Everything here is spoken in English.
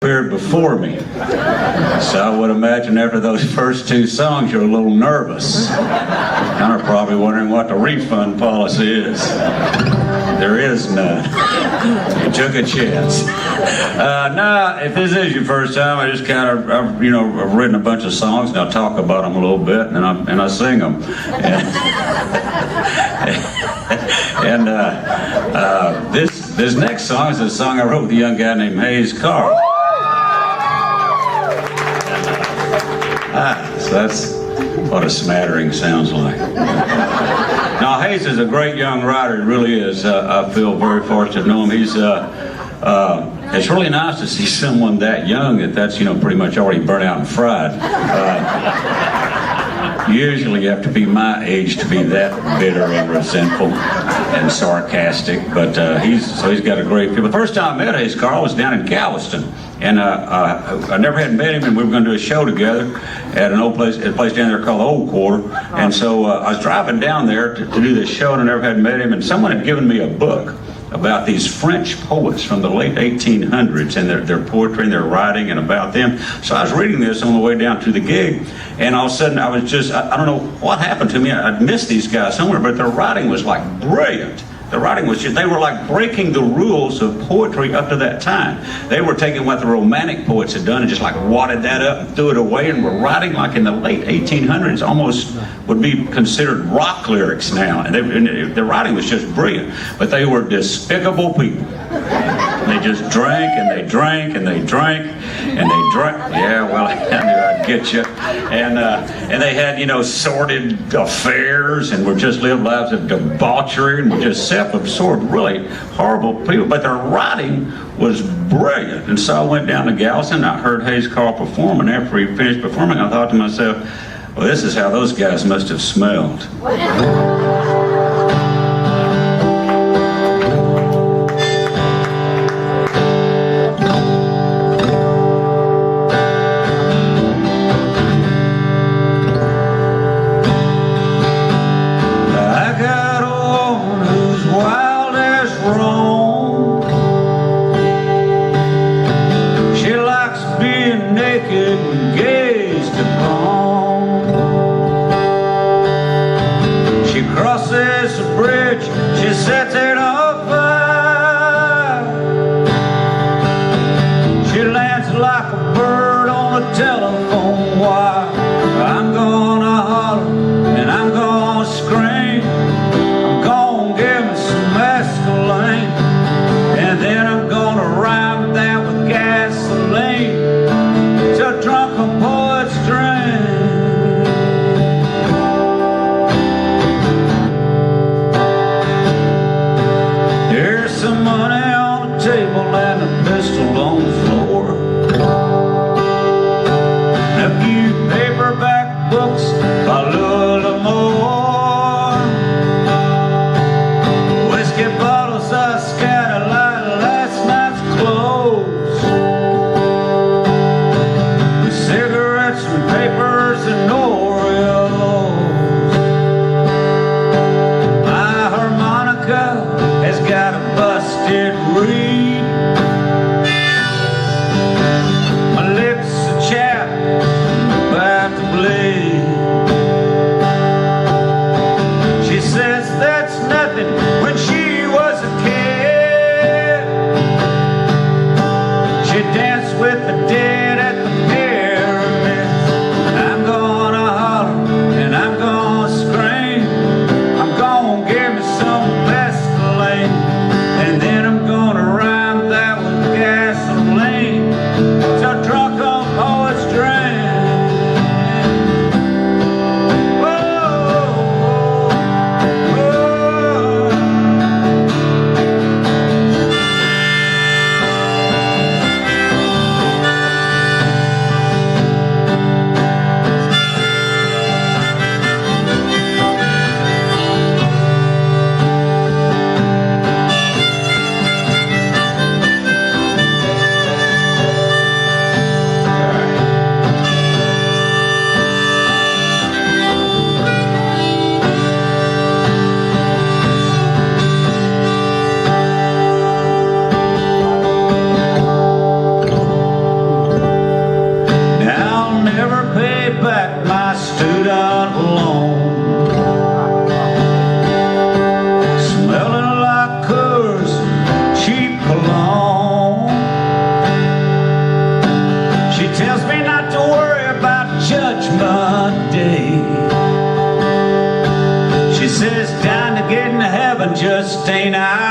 appeared before me. So I would imagine after those first two songs you're a little nervous. Kind of probably wondering what the refund policy is. There is none. You took a chance. Now, if this is your first time, I just kind of, I've written a bunch of songs and I talk about them a little bit and I sing them. And this next song is a song I wrote with a young guy named Hayes Carl. So that's what a smattering sounds like. Now, Hayes is a great young writer, he really is. I feel very fortunate to know him. It's really nice to see someone that young that's pretty much already burnt out and fried. Usually you have to be my age to be that bitter and resentful and sarcastic, but he's got a great feel. The first time I met Hayes Carl was down in Galveston, and I never had met him, and we were going to do a show together at a place down there called the Old Quarter. And so I was driving down there to do this show, and I never had met him, and someone had given me a book about these French poets from the late 1800s and their poetry and their writing and about them. So I was reading this on the way down to the gig, and all of a sudden I was just, I don't know what happened to me. I'd missed these guys somewhere, but their writing was like brilliant. The writing was just, they were like breaking the rules of poetry up to that time. They were taking what the Romantic poets had done and just like wadded that up and threw it away, and were writing like in the late 1800s, almost would be considered rock lyrics now. And their writing was just brilliant, but they were despicable people. They just drank and they drank and they drank and they drank. Yeah, well, I knew I'd get you. And they had, sordid affairs and were just lived lives of debauchery and were just self-absorbed, really horrible people. But their writing was brilliant. And so I went down to Galveston. I heard Hayes Carl perform, and after he finished performing, I thought to myself, well, this is how those guys must have smelled. Crosses the bridge, she sets it on fire. She lands like a bird on a telephone wire. I'm gonna holler and I'm gonna scream. I'm gonna give me some mescaline, and then I'm gonna rhyme that with gasoline. It's a drunken poet's dream. tells me not to worry about Judgment Day. She says down to getting to heaven just ain't out.